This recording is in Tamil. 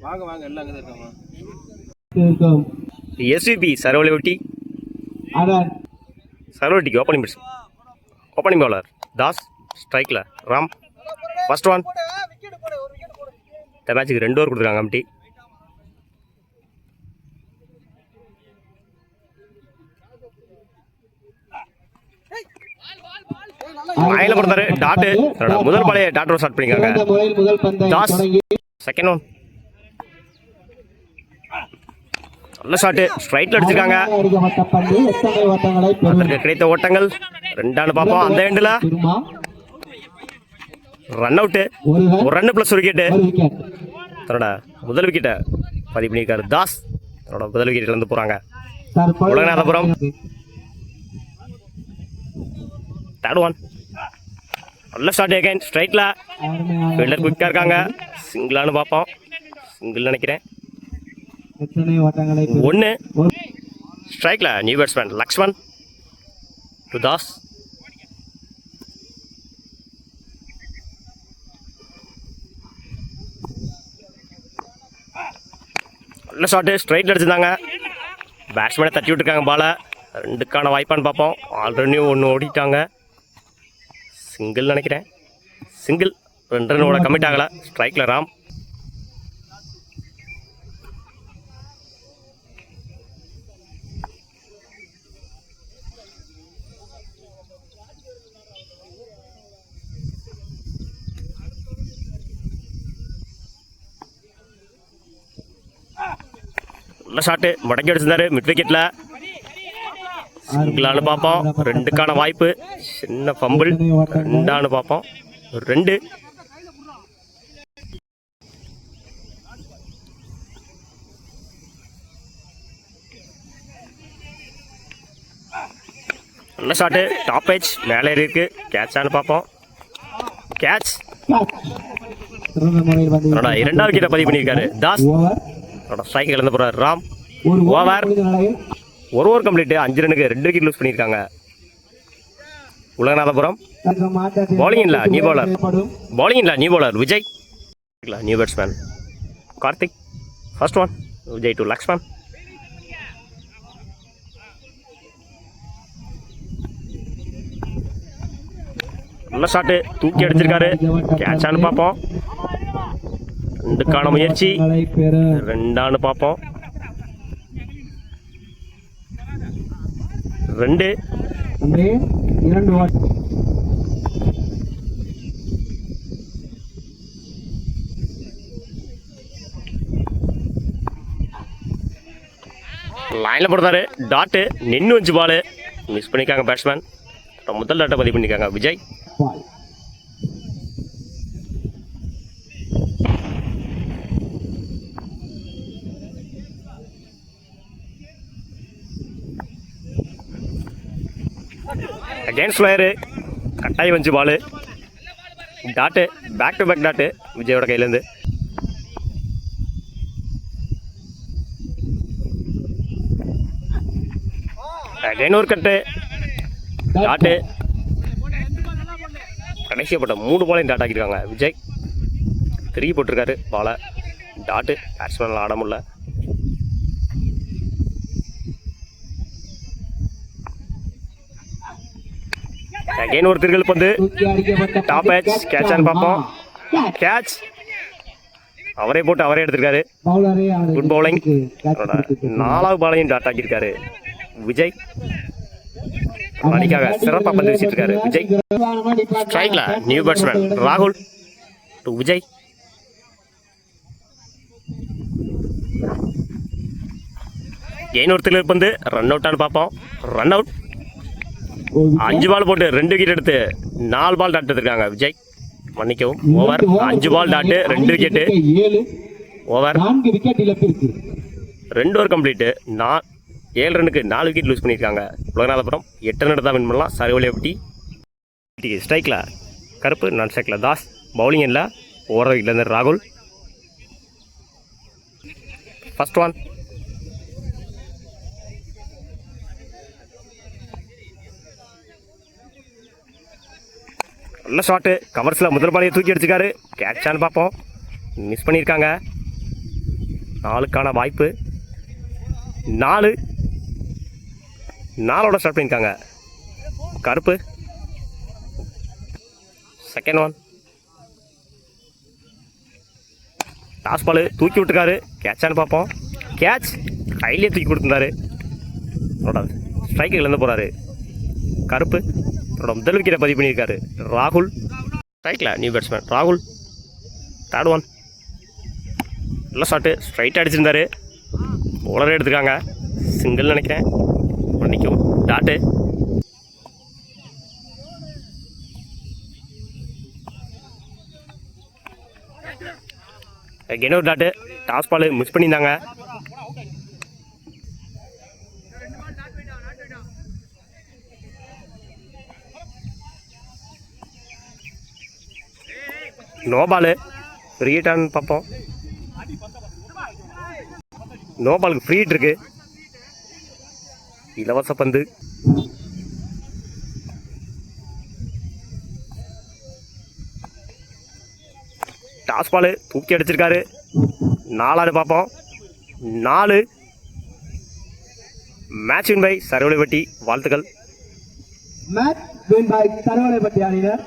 வாங்க வாங்க எல்லாம் அங்கே தான் இருக்காங்க. எஸ்விபி சரவலைவட்டி சரவட்டிக்கு ஓப்பனிங் பவுலர் தாஸ், ஸ்ட்ரைக்கில் ராம். First one. இந்த மேட்சுக்கு 2 ஓவர் கொடுத்துருக்காங்க அம்டி. வாயில போடுறாரு டாட்டு. முதல் பாலையை டாட் ஸ்டார்ட் பண்ணிருக்காங்க தாஸ். Second one. நல்ல ஷாட்டு, ஸ்ட்ரைட்ல அடிச்சிருக்காங்க. கிடைத்த ஓட்டங்கள் 2 பார்ப்போம். அந்த எண்டில் ரன் அவுட்டு, ஒரு ரன் பிளஸ் ஒரு விக்கெட்டு. தன்னோட முதல் விக்கெட்டை பதிவு பண்ணியிருக்காரு தாஸ். தன்னோட முதல் விக்கெட் இழந்து போறாங்க. உலகநாதபுரம். Third one. நல்ல ஷாட் அகைன் ஸ்ட்ரைட்ல. ஃபீல்டர் குயிக்கா இருக்காங்க. சிங்கிளானு பார்ப்போம். சிங்கிள் நினைக்கிறேன். 1 ஸ்ட்ரைக்ல new batsman Lakshman to Das. நல்ல ஷாட்டு, ஸ்ட்ரைட்ல அடிச்சிருந்தாங்க. பேட்ஸ்மேனை தட்டி விட்டுருக்காங்க பாலை. 2க்கான வாய்ப்பான்னு பார்ப்போம். ஆல்ரெடி 1 ஓடிட்டாங்க. சிங்கிள் நினைக்கிறேன். சிங்கிள். 2 ரன்னோட கமிட் ஆகலை. ஸ்ட்ரைக்ல ராம். நல்ல ஷாட்டு, மடக்கி அடிச்சிருந்தாரு மிட் விக்கெட்ல. சிங்கிளானு பார்ப்போம். 2க்கான வாய்ப்பு. சின்ன ஃபம்பிள். 2 பார்ப்போம். 2. நல்ல ஷாட்டு, டாப் ஏஜ் மேலே இருக்கு. கேட்சானு பார்ப்போம். கேட்ச். 2வது விக்கெட்டை பதிவு பண்ணியிருக்காரு தாஸ். ஸ்ட்ரைக் இழந்து போறாரு ராம். ஓவர். 1 over complete. 5 ரன்னுக்கு 2 விக்கெட் லூஸ் பண்ணியிருக்காங்க. உலகநாதபுரம். பவுலிங் இல்ல new bowler Vijay. New batsman Karthik. First one. Vijay to Lakshman. நல்ல ஷாட்டு, தூக்கி அடிச்சிருக்காரு. கேட்சானு பார்ப்போம். 2க்கான முயற்சி. 2 பார்ப்போம். 2. லைன்ல போடுறாரு டாட்டு. நின்று வச்சு பாலு மிஸ் பண்ணிருக்காங்க பேட்ஸ்மேன். முதல் டாட்டை பதிவு பண்ணிருக்காங்க விஜய். அகேன்ஸ்ட் பிளேயரு கட்டாயம் வச்சு ball. Dot, back to back dot விஜயோட கையிலேருந்து. அகைன் ஒரு கட்டு. டாட்டு. கடைசியப்பட்ட 3 பாலையும் டாட் ஆக்கியிருக்காங்க விஜய். 3 போட்டிருக்காரு பாலை. டாட்டு பேட்ஸ்மேனில் ஆட முடியல. அகைன் ஒரு திருகல் பந்து. Top age. கேட்சான்னு பார்ப்போம். கேட்ச். அவரே போட்டு அவரே எடுத்திருக்காரு. Good bowling. 4வது பாலையும் டாட் ஆக்கியிருக்காரு விஜய். அணிக்காக சிறப்பாக பந்து வீசிட்டு இருக்காரு விஜய். ஸ்ட்ரைக்ல நியூ பேட்ஸ்மேன் ராகுல் டு விஜய். ஒரு பந்து. ரன் அவுட்டானு பார்ப்போம். Run out. 5 பால் போட்டு 2 விக்கெட் எடுத்து 4 பால் டாட் எடுத்திருக்காங்க விஜய். மன்னிக்கவும். Over. 5 ball dot 2 wicket. Over. 2 over complete. 7 ரன்னுக்கு 4 விக்கெட் லூஸ் பண்ணியிருக்காங்க உலகநாதபுரம். 8 ரன் எடுத்தால் வின் பண்ணலாம். சரவலைவட்டி. ஸ்ட்ரைக்கில் கருப்பு, நான் ஸ்ட்ரைக்கில் தாஸ். பவுலிங் இல்லை. ஓவர் விக்கெட்லேருந்து ராகுல். First one. நல்ல ஷாட்டு, கவர்ஸில் முதல் பாலையை தூக்கி அடிச்சிருக்காரு. கேட்சான்னு பார்ப்போம். மிஸ் பண்ணியிருக்காங்க. 4க்கான வாய்ப்பு. 4 4ஓட ஸ்டார்ட் பண்ணியிருக்காங்க. கருப்பு. Second one. டாஸ் பால் தூக்கி விட்டுருக்காரு. கேட்சான்னு பார்ப்போம். கேட்ச் கையிலே தூக்கி கொடுத்துருந்தாரு. ஸ்ட்ரைக்கிலேருந்து போகிறாரு. கருப்பு. முதல் விக்கெட்டை பதிவு பண்ணியிருக்காரு ராகுல். ஸ்ட்ரைக்கில் நியூ பேட்ஸ்மேன் ராகுல். Third one. நல்ல ஷாட்டு. ஸ்ட்ரைட்டாக அடிச்சிருந்தாரு. போலரே எடுத்துருக்காங்க. சிங்கிள் நினைக்கிறேன். மன்னிக்கும். டாட்டு. ஒரு டாட்டு. டாஸ் பால் மிஸ் பண்ணியிருந்தாங்க. No ball. ஃப்ரீ ஹிட்டான்னு பார்ப்போம். நோ பாலுக்கு ஃப்ரீ ஹிட் இருக்கு. இலவச பந்து. டாஸ் பால் தூக்கி அடிச்சிருக்காரு. 4 பார்ப்போம். 4 மேட்ச் வின் பை சரவளைப்பட்டி. வாழ்த்துக்கள். மேட்ச் வின் பை சரவளைப்பட்டி அணியினர்.